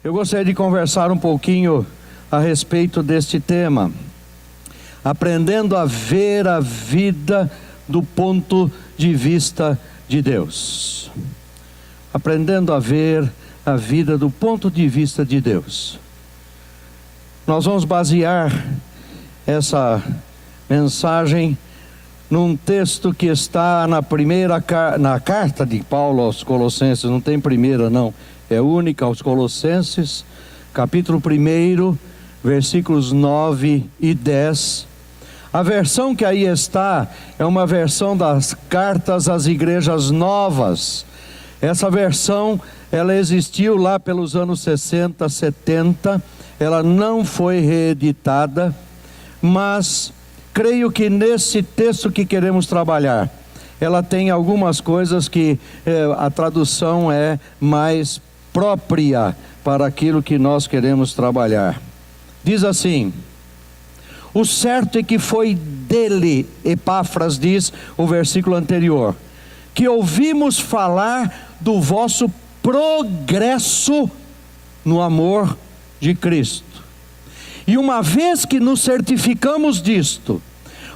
Eu gostaria de conversar um pouquinho a respeito deste tema, aprendendo a ver a vida do ponto de vista de Deus. Aprendendo a ver a vida do ponto de vista de Deus. Nós vamos basear essa mensagem num texto que está na carta de Paulo aos Colossenses. Não tem primeira não, é única, aos Colossenses, capítulo 1, versículos 9 e 10. A versão que aí está é uma versão das cartas às igrejas novas. Essa versão, ela existiu lá pelos anos 60, 70, ela não foi reeditada, mas creio que nesse texto que queremos trabalhar, ela tem algumas coisas que a tradução é mais própria para aquilo que nós queremos trabalhar. Diz assim: o certo é que foi dele, Epáfras diz o versículo anterior, que ouvimos falar do vosso progresso no amor de Cristo. E uma vez que nos certificamos disto,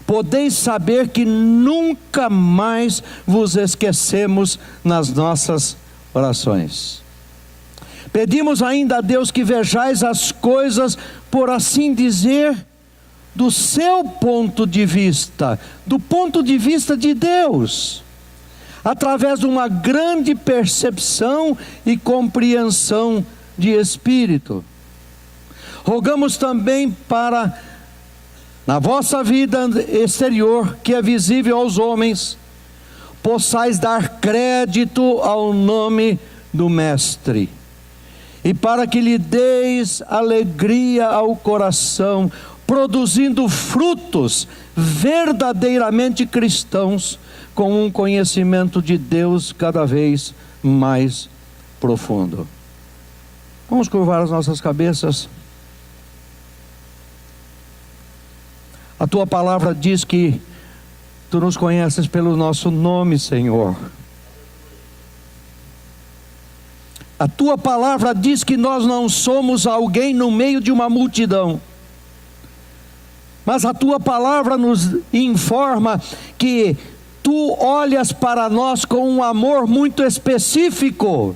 podeis saber que nunca mais vos esquecemos nas nossas orações. Pedimos ainda a Deus que vejais as coisas, por assim dizer, do seu ponto de vista, do ponto de vista de Deus, através de uma grande percepção e compreensão de espírito. Rogamos também para, na vossa vida exterior, que é visível aos homens, possais dar crédito ao nome do Mestre, e para que lhe deis alegria ao coração, produzindo frutos verdadeiramente cristãos, com um conhecimento de Deus cada vez mais profundo. Vamos curvar as nossas cabeças. A tua palavra diz que tu nos conheces pelo nosso nome, Senhor. A tua palavra diz que nós não somos alguém no meio de uma multidão, mas a tua palavra nos informa que tu olhas para nós com um amor muito específico.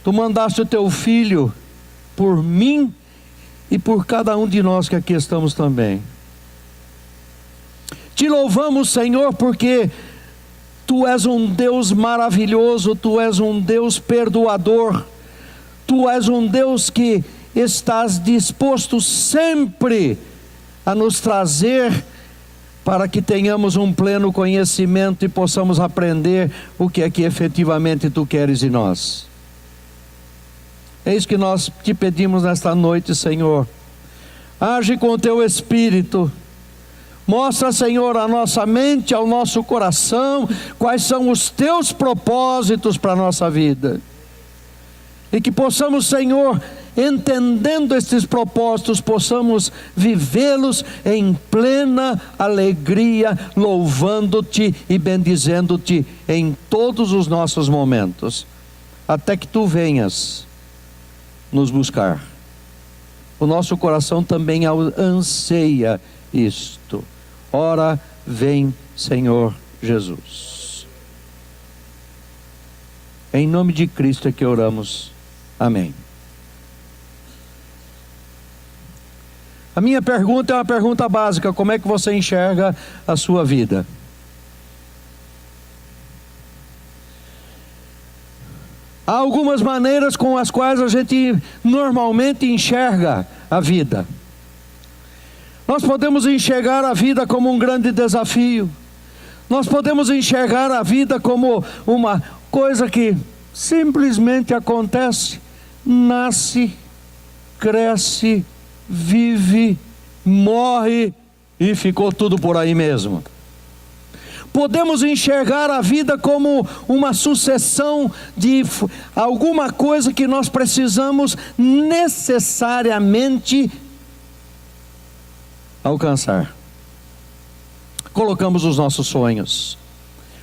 Tu mandaste o teu filho por mim e por cada um de nós que aqui estamos também. Te louvamos, Senhor, porque tu és um Deus maravilhoso, tu és um Deus perdoador, tu és um Deus que estás disposto sempre a nos trazer para que tenhamos um pleno conhecimento e possamos aprender o que é que efetivamente tu queres de nós. É isso que nós te pedimos nesta noite, Senhor. Age com o teu Espírito. Mostra, Senhor, à nossa mente, ao nosso coração, quais são os teus propósitos para a nossa vida. E que possamos, Senhor, entendendo estes propósitos, possamos vivê-los em plena alegria, louvando-te e bendizendo-te em todos os nossos momentos, até que tu venhas nos buscar. O nosso coração também anseia isto. Ora, vem, Senhor Jesus. Em nome de Cristo é que oramos. Amém. A minha pergunta é uma pergunta básica: como é que você enxerga a sua vida? Há algumas maneiras com as quais a gente normalmente enxerga a vida. Nós podemos enxergar a vida como um grande desafio. Nós podemos enxergar a vida como uma coisa que simplesmente acontece, nasce, cresce, vive, morre e ficou tudo por aí mesmo. Podemos enxergar a vida como uma sucessão de alguma coisa que nós precisamos necessariamente alcançar. Colocamos os nossos sonhos,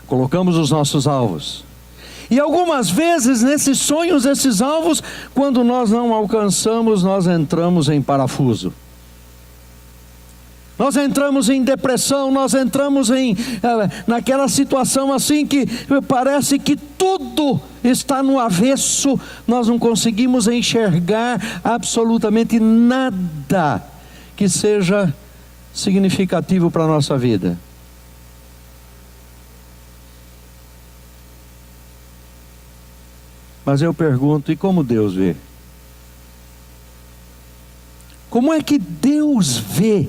colocamos os nossos alvos, E algumas vezes nesses sonhos, esses alvos, quando nós não alcançamos, nós entramos em parafuso. Nós entramos em depressão, nós entramos naquela situação assim que parece que tudo está no avesso, nós não conseguimos enxergar absolutamente nada que seja significativo para a nossa vida. Mas eu pergunto, e como Deus vê? Como é que Deus vê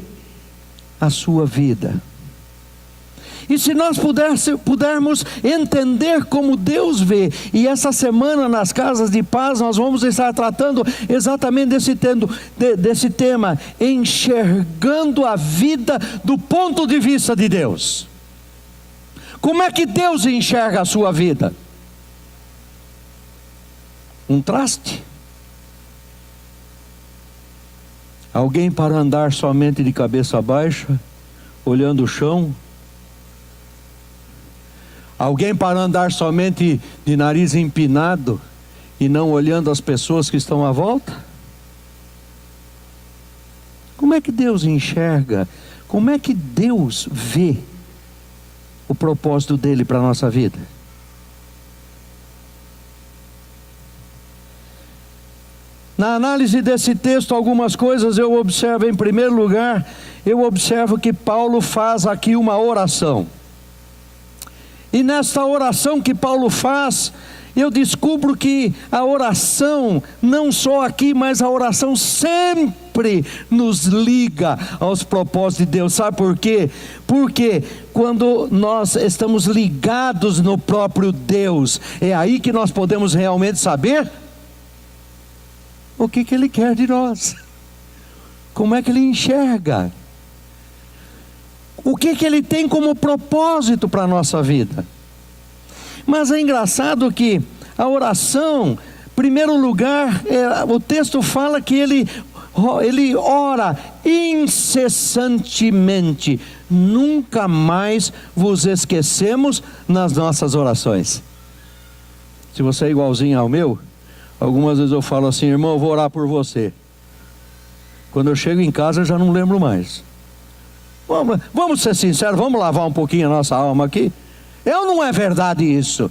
a sua vida? E se nós pudermos entender como Deus vê, e essa semana nas Casas de Paz nós vamos estar tratando exatamente desse tema, enxergando a vida do ponto de vista de Deus. Como é que Deus enxerga a sua vida? Um traste? Alguém para andar somente de cabeça baixa, olhando o chão? Alguém para andar somente de nariz empinado e não olhando as pessoas que estão à volta? Como é que Deus enxerga? Como é que Deus vê o propósito dele para a nossa vida? Na análise desse texto, algumas coisas eu observo. Em primeiro lugar, eu observo que Paulo faz aqui uma oração. E nesta oração que Paulo faz, eu descubro que a oração, não só aqui, mas a oração sempre nos liga aos propósitos de Deus. Sabe por quê? Porque quando nós estamos ligados no próprio Deus, é aí que nós podemos realmente saber o que Ele quer de nós. Como é que Ele enxerga? O que Ele tem como propósito para a nossa vida? Mas é engraçado que a oração, em primeiro lugar, o texto fala que ele ora incessantemente. Nunca mais vos esquecemos nas nossas orações. Se você é igualzinho ao meu, algumas vezes eu falo assim: irmão, eu vou orar por você. Quando eu chego em casa eu já não lembro mais. Vamos ser sinceros, vamos lavar um pouquinho a nossa alma aqui. Não é verdade isso?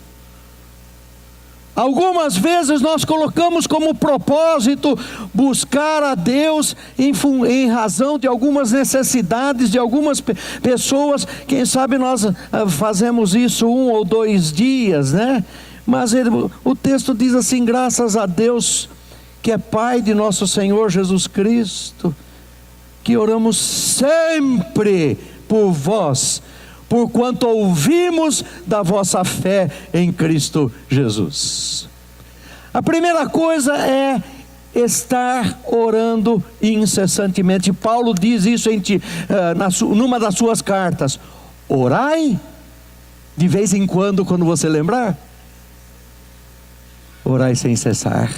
Algumas vezes nós colocamos como propósito buscar a Deus em razão de algumas necessidades de algumas pessoas. Quem sabe nós fazemos isso 1 ou 2 dias, né? Mas o texto diz assim: graças a Deus que é Pai de nosso Senhor Jesus Cristo, que oramos sempre por vós, porquanto ouvimos da vossa fé em Cristo Jesus. A primeira coisa é estar orando incessantemente. Paulo diz isso numa das suas cartas: orai de vez em quando você lembrar. Orai sem cessar.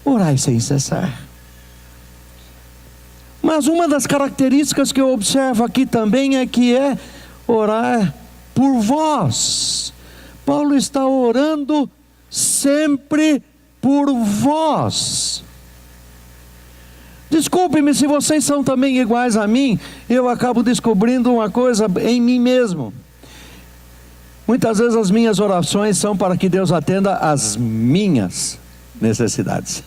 Orai sem cessar. Mas uma das características que eu observo aqui também é que é orar por vós. Paulo está orando sempre por vós. Desculpe-me se vocês são também iguais a mim, eu acabo descobrindo uma coisa em mim mesmo. Muitas vezes as minhas orações são para que Deus atenda às minhas necessidades,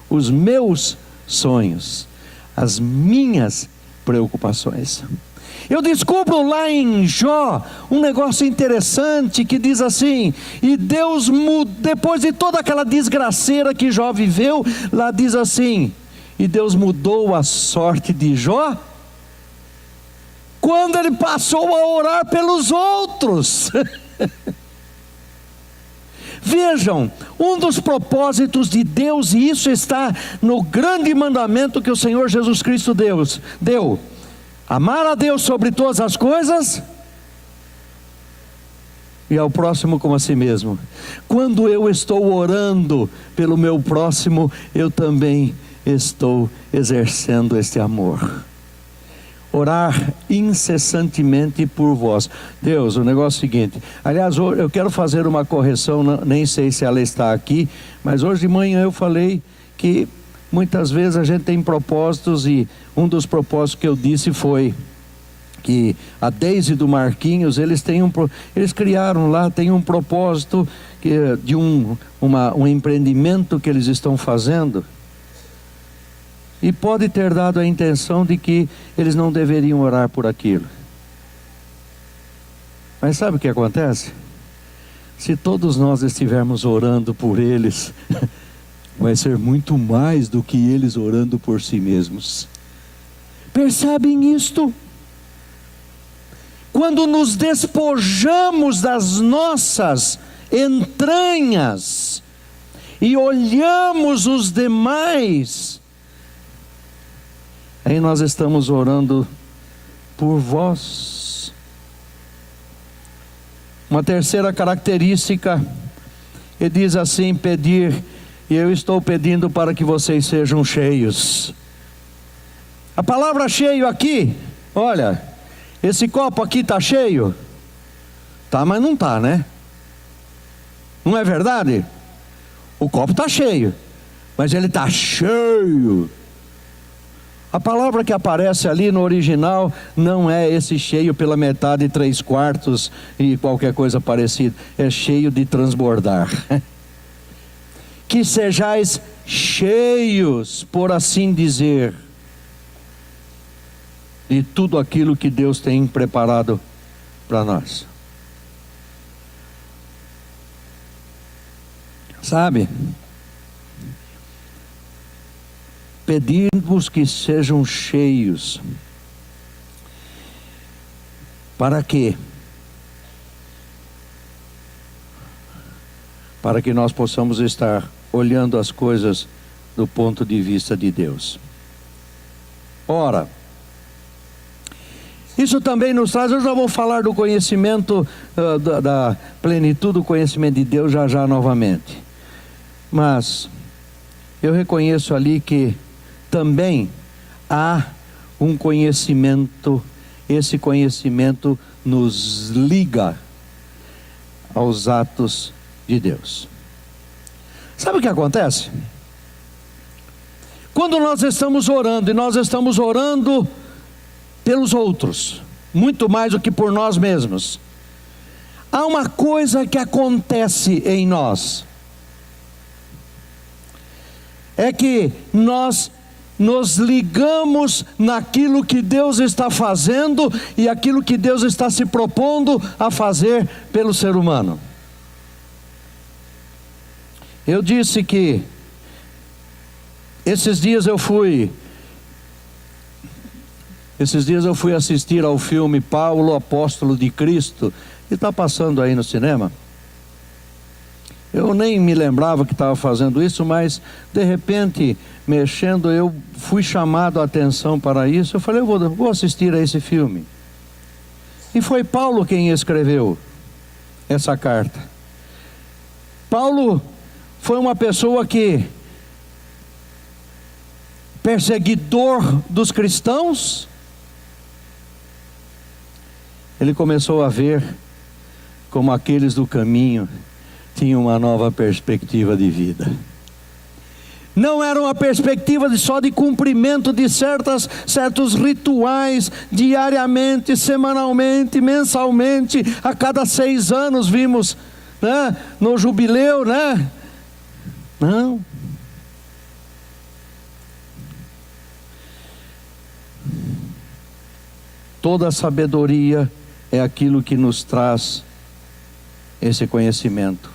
os meus sonhos, as minhas preocupações. Eu descubro lá em Jó um negócio interessante que diz assim: e Deus depois de toda aquela desgraceira que Jó viveu, lá diz assim: e Deus mudou a sorte de Jó quando ele passou a orar pelos outros. Vejam, um dos propósitos de Deus, e isso está no grande mandamento que o Senhor Jesus Cristo deu: amar a Deus sobre todas as coisas e ao próximo como a si mesmo. Quando eu estou orando pelo meu próximo, eu também estou exercendo este amor. orar incessantemente por vós. Deus, o negócio é o seguinte, aliás, eu quero fazer uma correção, nem sei se ela está aqui, mas hoje de manhã eu falei que muitas vezes a gente tem propósitos, e um dos propósitos que eu disse foi que a Deise e do Marquinhos, eles criaram lá, tem um propósito de um empreendimento que eles estão fazendo, e pode ter dado a intenção de que eles não deveriam orar por aquilo. Mas sabe o que acontece? Se todos nós estivermos orando por eles, vai ser muito mais do que eles orando por si mesmos. Percebem isto? Quando nos despojamos das nossas entranhas e olhamos os demais, aí nós estamos orando por vós. Uma terceira característica, ele diz assim: pedir, e eu estou pedindo para que vocês sejam cheios. A palavra cheio aqui, olha, esse copo aqui está cheio? Tá, mas não está, né? Não é verdade? O copo está cheio, mas ele está cheio. A palavra que aparece ali no original não é esse cheio pela metade, 3/4 e qualquer coisa parecida. É cheio de transbordar. Que sejais cheios, por assim dizer, de tudo aquilo que Deus tem preparado para nós. Sabe? Pedimos que sejam cheios. Para quê? Para que nós possamos estar olhando as coisas do ponto de vista de Deus. Ora, isso também nos traz, eu já vou falar do conhecimento, da plenitude do conhecimento de Deus já novamente. Mas eu reconheço ali que também há um conhecimento, esse conhecimento nos liga aos atos de Deus. Sabe o que acontece? Quando nós estamos orando, e nós estamos orando pelos outros, muito mais do que por nós mesmos, há uma coisa que acontece em nós, é que nós nos ligamos naquilo que Deus está fazendo e aquilo que Deus está se propondo a fazer pelo ser humano. Eu disse que esses dias eu fui assistir ao filme Paulo, Apóstolo de Cristo, que está passando aí no cinema. Eu nem me lembrava que estava fazendo isso, mas de repente, mexendo, eu fui chamado a atenção para isso. Eu falei, eu vou assistir a esse filme. E foi Paulo quem escreveu essa carta. Paulo foi uma pessoa que, perseguidor dos cristãos, ele começou a ver como aqueles do caminho tinham uma nova perspectiva de vida. Não era uma perspectiva só de cumprimento de certos rituais, diariamente, semanalmente, mensalmente, a cada 6 anos vimos, né, no jubileu, né? Não. Toda a sabedoria é aquilo que nos traz esse conhecimento.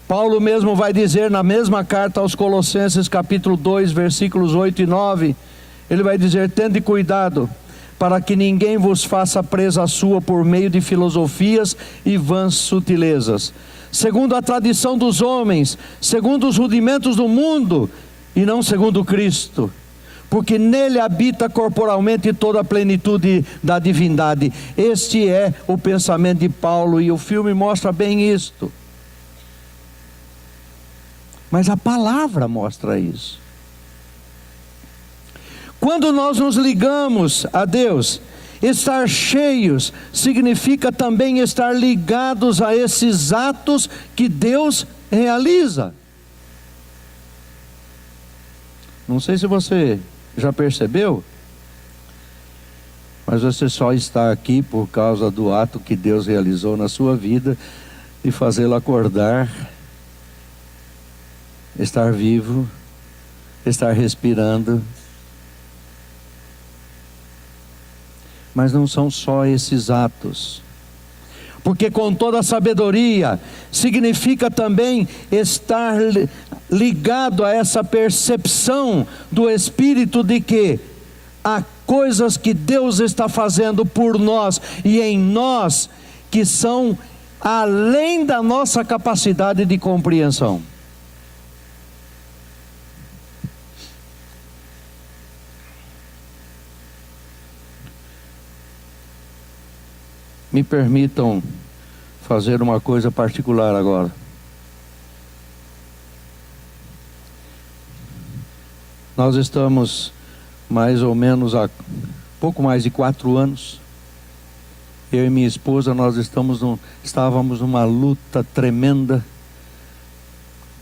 Paulo mesmo vai dizer na mesma carta aos Colossenses, capítulo 2, versículos 8 e 9, ele vai dizer: tende cuidado, para que ninguém vos faça presa sua por meio de filosofias e vãs sutilezas, segundo a tradição dos homens, segundo os rudimentos do mundo, e não segundo Cristo, porque nele habita corporalmente toda a plenitude da divindade. Este é o pensamento de Paulo, e o filme mostra bem isto. Mas a palavra mostra isso. Quando nós nos ligamos a Deus, estar cheios significa também estar ligados a esses atos que Deus realiza. Não sei se você já percebeu, mas você só está aqui por causa do ato que Deus realizou na sua vida, de fazê-lo acordar, estar vivo, estar respirando. Mas não são só esses atos, porque com toda a sabedoria significa também estar ligado a essa percepção do Espírito de que há coisas que Deus está fazendo por nós e em nós que são além da nossa capacidade de compreensão. Me permitam fazer uma coisa particular agora. Nós estamos mais ou menos há pouco mais de 4 anos. Eu e minha esposa, nós estávamos numa luta tremenda.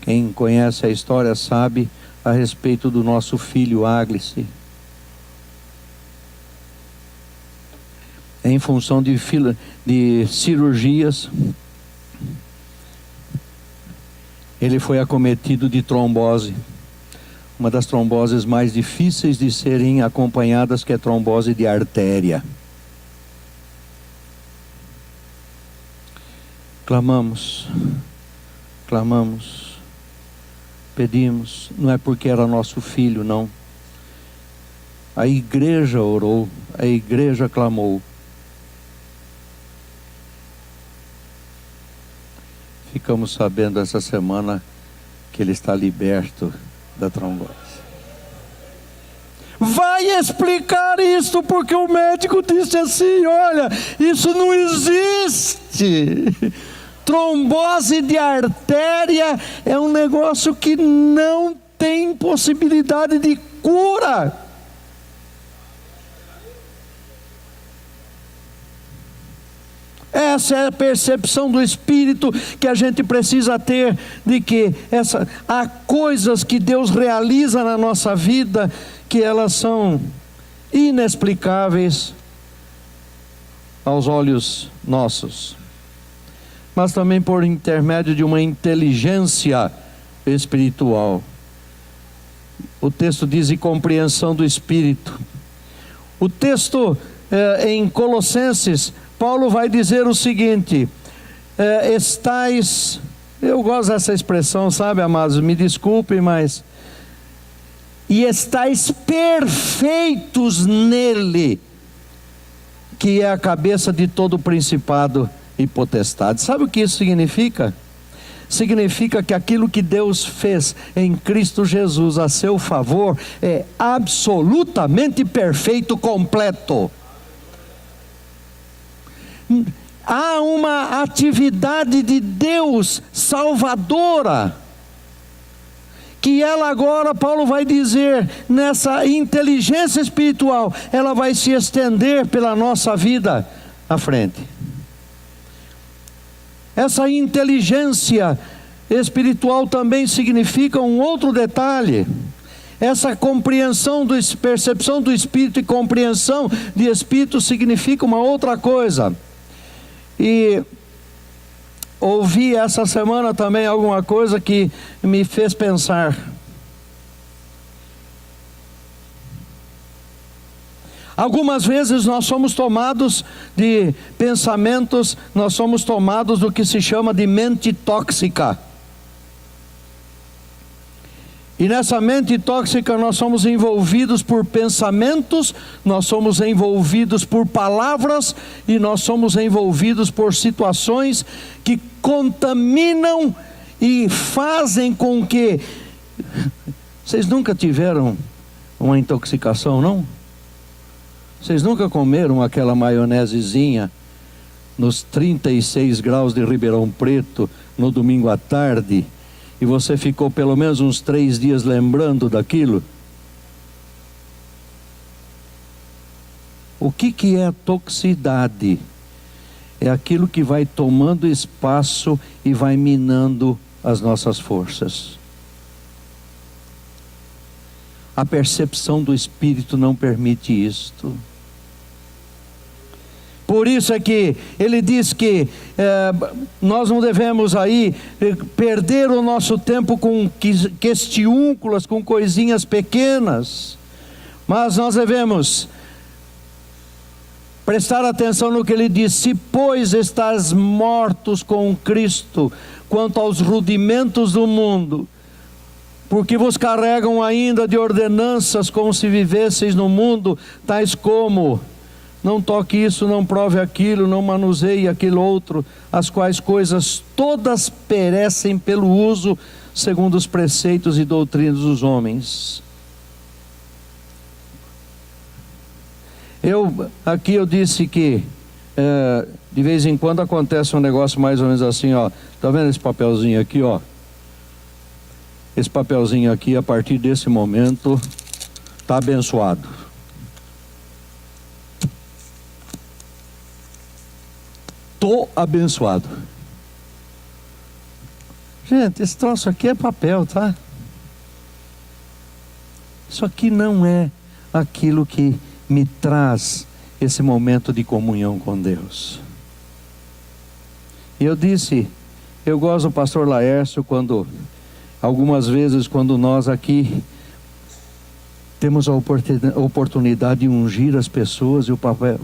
Quem conhece a história sabe a respeito do nosso filho Aglice. Em função de cirurgias, ele foi acometido de trombose, uma das tromboses mais difíceis de serem acompanhadas, que é a trombose de artéria. Clamamos, pedimos, não é porque era nosso filho, não. A igreja orou, a igreja clamou. Ficamos sabendo essa semana que ele está liberto da trombose. Vai explicar isso, porque o médico disse assim: olha, isso não existe. Trombose de artéria é um negócio que não tem possibilidade de cura. Essa é a percepção do Espírito que a gente precisa ter, de que há coisas que Deus realiza na nossa vida, que elas são inexplicáveis aos olhos nossos, mas também por intermédio de uma inteligência espiritual. O texto diz: e compreensão do Espírito. O texto em Colossenses, Paulo vai dizer o seguinte: eu gosto dessa expressão, sabe, amados, me desculpem, mas e estáis perfeitos nele, que é a cabeça de todo principado e potestade. Sabe o que isso significa? Significa que aquilo que Deus fez em Cristo Jesus a seu favor é absolutamente perfeito, completo. Há uma atividade de Deus salvadora, que ela agora, Paulo vai dizer, nessa inteligência espiritual, ela vai se estender pela nossa vida à frente. Essa inteligência espiritual também significa um outro detalhe. Essa compreensão, percepção do Espírito e compreensão de Espírito significa uma outra coisa. E ouvi essa semana também alguma coisa que me fez pensar. Algumas vezes nós somos tomados de pensamentos, nós somos tomados do que se chama de mente tóxica. E nessa mente tóxica nós somos envolvidos por pensamentos, nós somos envolvidos por palavras e nós somos envolvidos por situações que contaminam e fazem com que... Vocês nunca tiveram uma intoxicação, não? Vocês nunca comeram aquela maionesezinha nos 36 graus de Ribeirão Preto no domingo à tarde? E você ficou pelo menos uns 3 dias lembrando daquilo? O que é a toxicidade? É aquilo que vai tomando espaço e vai minando as nossas forças. A percepção do Espírito não permite isto. Por isso é que ele diz que nós não devemos aí perder o nosso tempo com questiúnculas, com coisinhas pequenas, mas nós devemos prestar atenção no que ele diz: se pois estás mortos com Cristo quanto aos rudimentos do mundo, porque vos carregam ainda de ordenanças como se vivesseis no mundo, tais como: não toque isso, não prove aquilo, não manuseie aquilo outro, as quais coisas todas perecem pelo uso, segundo os preceitos e doutrinas dos homens. Aqui eu disse que de vez em quando acontece um negócio mais ou menos assim, ó. Tá vendo esse papelzinho aqui, ó? Esse papelzinho aqui, a partir desse momento, está abençoado. Tô abençoado. Gente, esse troço aqui é papel, tá? Isso aqui não é aquilo que me traz esse momento de comunhão com Deus. E eu disse, eu gosto do pastor Laércio algumas vezes quando nós aqui temos a oportunidade de ungir as pessoas, e o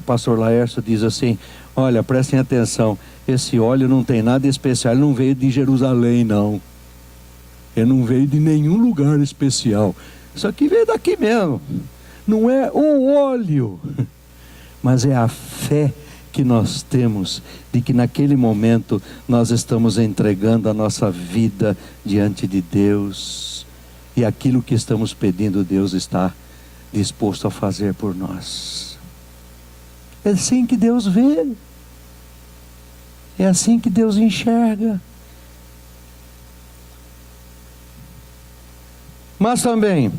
pastor Laércio diz assim: olha, prestem atenção, esse óleo não tem nada especial, ele não veio de Jerusalém não, ele não veio de nenhum lugar especial, isso aqui veio daqui mesmo. Não é o óleo, mas é a fé que nós temos de que naquele momento nós estamos entregando a nossa vida diante de Deus, e aquilo que estamos pedindo, Deus está disposto a fazer por nós. É assim que Deus vê, é assim que Deus enxerga. Mas também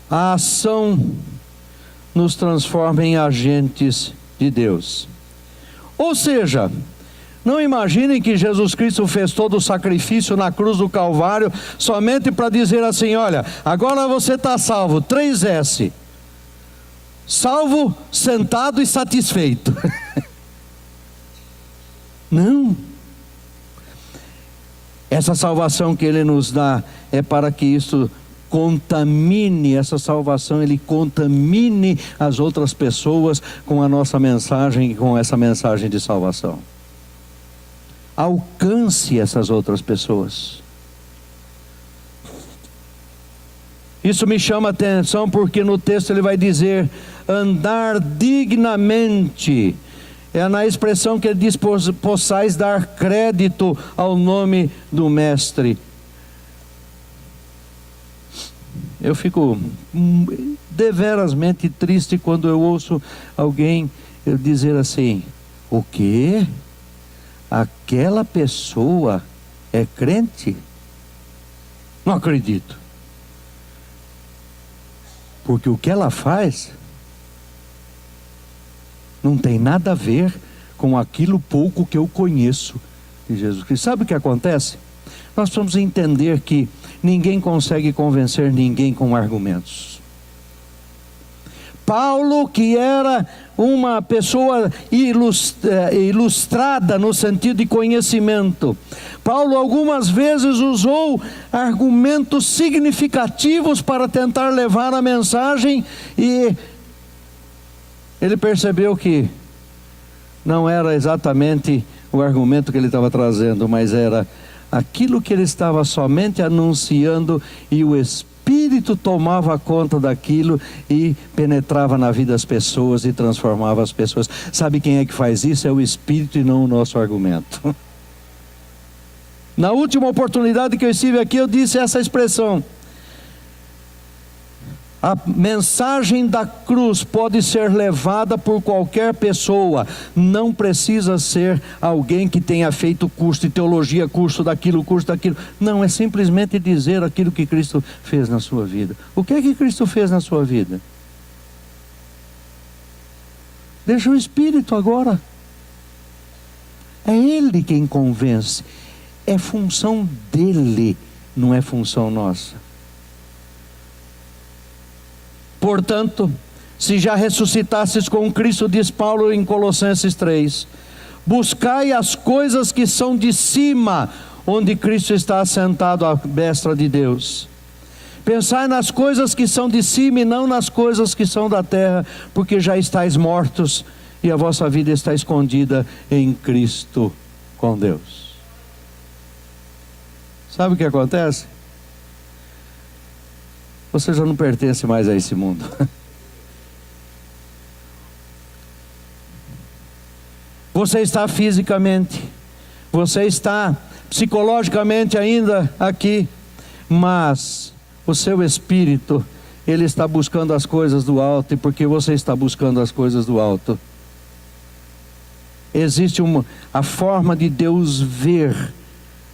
a ação nos transforma em agentes de Deus. Ou seja, não imaginem que Jesus Cristo fez todo o sacrifício na cruz do Calvário somente para dizer assim: olha, agora você está salvo, 3S. Salvo, sentado e satisfeito. Não. Essa salvação que Ele nos dá é para que isso contamine, essa salvação, Ele contamine as outras pessoas com a nossa mensagem, com essa mensagem de salvação. Alcance essas outras pessoas. Isso me chama a atenção porque no texto ele vai dizer andar dignamente. É na expressão que ele diz: possais dar crédito ao nome do Mestre. Eu fico deverasmente triste quando eu ouço alguém dizer assim: o quê? Aquela pessoa é crente? Não acredito. Porque o que ela faz não tem nada a ver com aquilo pouco que eu conheço de Jesus Cristo. Sabe o que acontece? Nós precisamos entender que ninguém consegue convencer ninguém com argumentos. Paulo, que era uma pessoa ilustrada no sentido de conhecimento, Paulo algumas vezes usou argumentos significativos para tentar levar a mensagem, e ele percebeu que não era exatamente o argumento que ele estava trazendo, mas era aquilo que ele estava somente anunciando, e o Espírito tomava conta daquilo e penetrava na vida das pessoas e transformava as pessoas. Sabe quem é que faz isso? É o Espírito e não o nosso argumento. Na última oportunidade que eu estive aqui, eu disse essa expressão: a mensagem da cruz pode ser levada por qualquer pessoa, não precisa ser alguém que tenha feito curso de teologia, curso daquilo. Não, é simplesmente dizer aquilo que Cristo fez na sua vida. O que é que Cristo fez na sua vida? Deixa o Espírito agora. É Ele quem convence. É função dele, não é função nossa. Portanto, se já ressuscitasses com Cristo, diz Paulo em Colossenses 3, buscai as coisas que são de cima, onde Cristo está assentado à destra de Deus. Pensai nas coisas que são de cima e não nas coisas que são da terra, porque já estáis mortos e a vossa vida está escondida em Cristo com Deus. Sabe o que acontece? Você já não pertence mais a esse mundo. Você está fisicamente, você está psicologicamente ainda aqui, mas o seu espírito, ele está buscando as coisas do alto, e porque você está buscando as coisas do alto, existe a forma de Deus ver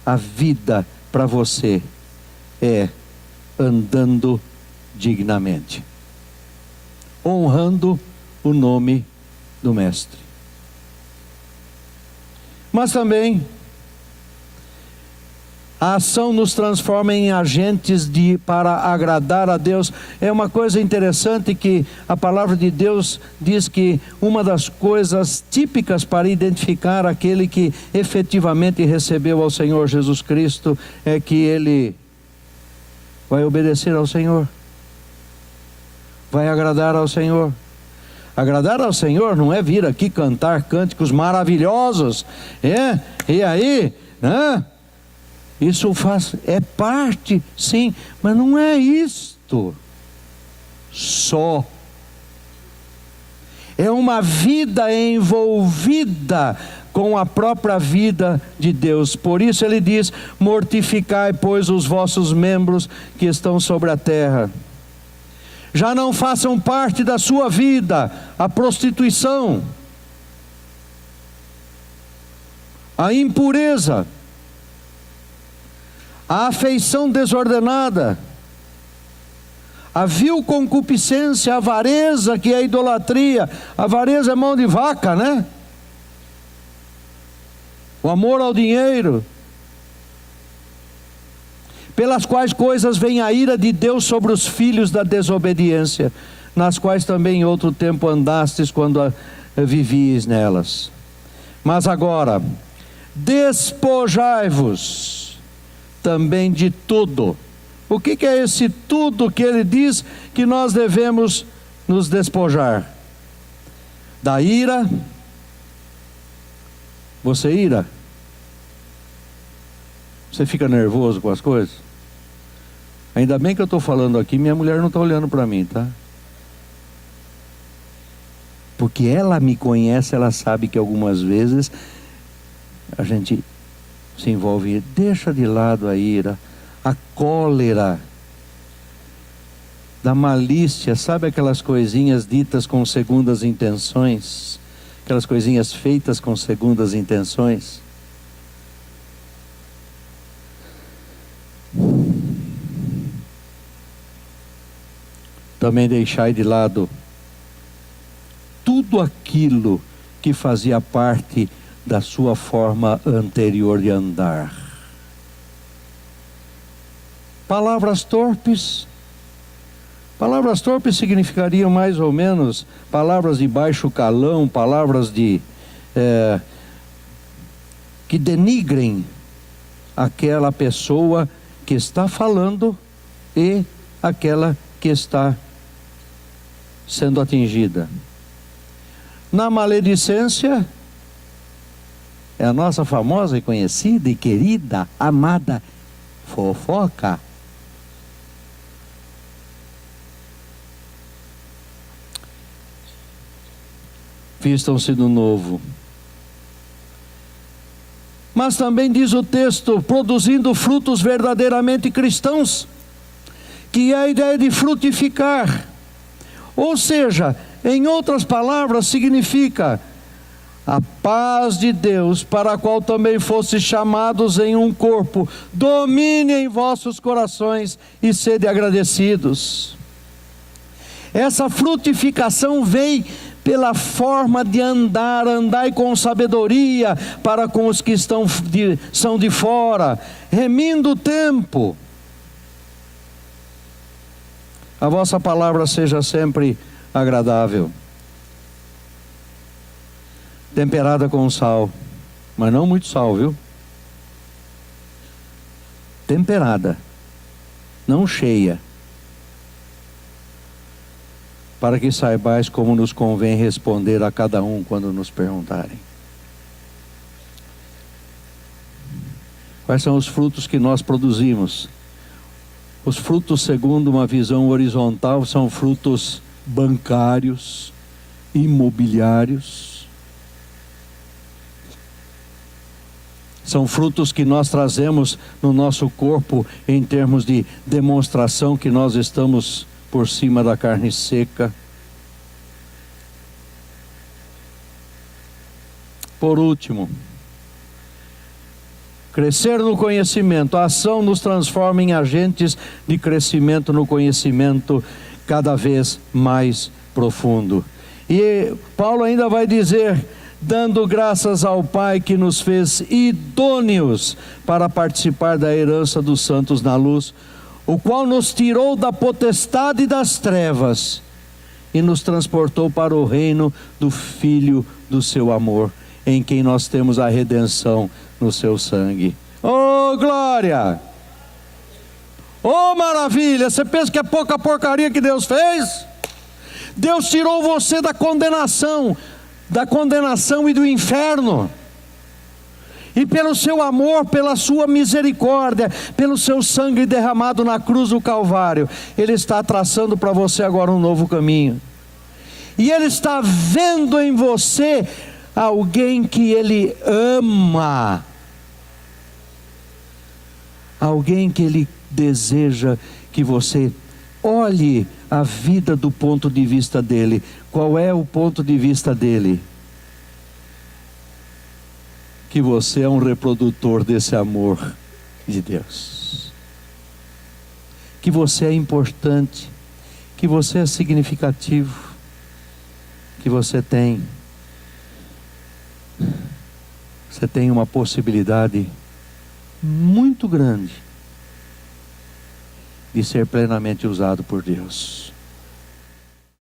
a vida para você, é andando dignamente, honrando o nome do Mestre. Mas também a ação nos transforma em agentes para agradar a Deus. É uma coisa interessante que a palavra de Deus diz que uma das coisas típicas para identificar aquele que efetivamente recebeu ao Senhor Jesus Cristo é que ele vai obedecer ao Senhor, vai agradar ao Senhor. Agradar ao Senhor não é vir aqui cantar cânticos maravilhosos, e aí, né? Isso é parte, sim, mas não é isto só. É uma vida envolvida com a própria vida de Deus. Por isso ele diz: mortificai, pois, os vossos membros que estão sobre a terra. Já não façam parte da sua vida a prostituição, a impureza, a afeição desordenada, a vil concupiscência, a avareza, que é a idolatria. A avareza é mão de vaca, né? O amor ao dinheiro, pelas quais coisas vem a ira de Deus sobre os filhos da desobediência, nas quais também em outro tempo andastes quando vivíeis nelas. Mas agora, despojai-vos também de tudo. O que é esse tudo que ele diz que nós devemos nos despojar? Da ira. Você ira? Você fica nervoso com as coisas? Ainda bem que eu estou falando aqui, minha mulher não está olhando para mim, tá? Porque ela me conhece, ela sabe que algumas vezes a gente se envolve. Deixa de lado a ira, a cólera, da malícia, sabe aquelas coisinhas ditas com segundas intenções, aquelas coisinhas feitas com segundas intenções. Também deixai de lado tudo aquilo que fazia parte da sua forma anterior de andar. Palavras torpes. Palavras torpes significariam mais ou menos palavras de baixo calão, palavras que denigrem aquela pessoa que está falando e aquela que está sendo atingida. Na maledicência, é a nossa famosa e conhecida e querida, amada fofoca. Vistam-se do novo. Mas também diz o texto, produzindo frutos verdadeiramente cristãos, que é a ideia de frutificar. Ou seja, em outras palavras, significa a paz de Deus, para a qual também fostes chamados em um corpo, domine em vossos corações e sede agradecidos. Essa frutificação vem pela forma de andar, andai com sabedoria para com os que são de fora, remindo o tempo. A vossa palavra seja sempre agradável, temperada com sal, mas não muito sal, viu? Temperada, não cheia, para que saibais como nos convém responder a cada um quando nos perguntarem. Quais são os frutos que nós produzimos? Os frutos, segundo uma visão horizontal, são frutos bancários, imobiliários. São frutos que nós trazemos no nosso corpo em termos de demonstração que nós estamos por cima da carne seca. Por último, crescer no conhecimento. A ação nos transforma em agentes de crescimento no conhecimento cada vez mais profundo. E Paulo ainda vai dizer: dando graças ao Pai que nos fez idôneos para participar da herança dos santos na luz, o qual nos tirou da potestade das trevas e nos transportou para o reino do Filho do seu amor, em quem nós temos a redenção no seu sangue. Oh, glória! Oh, maravilha! Você pensa que é pouca porcaria que Deus fez? Deus tirou você da condenação e do inferno, e pelo seu amor, pela sua misericórdia, pelo seu sangue derramado na cruz do Calvário, Ele está traçando para você agora um novo caminho, e Ele está vendo em você alguém que Ele ama, alguém que Ele deseja que você olhe a vida do ponto de vista dele. Qual é o ponto de vista dele? Que você é um reprodutor desse amor de Deus, que você é importante, que você é significativo, que você tem uma possibilidade muito grande de ser plenamente usado por Deus.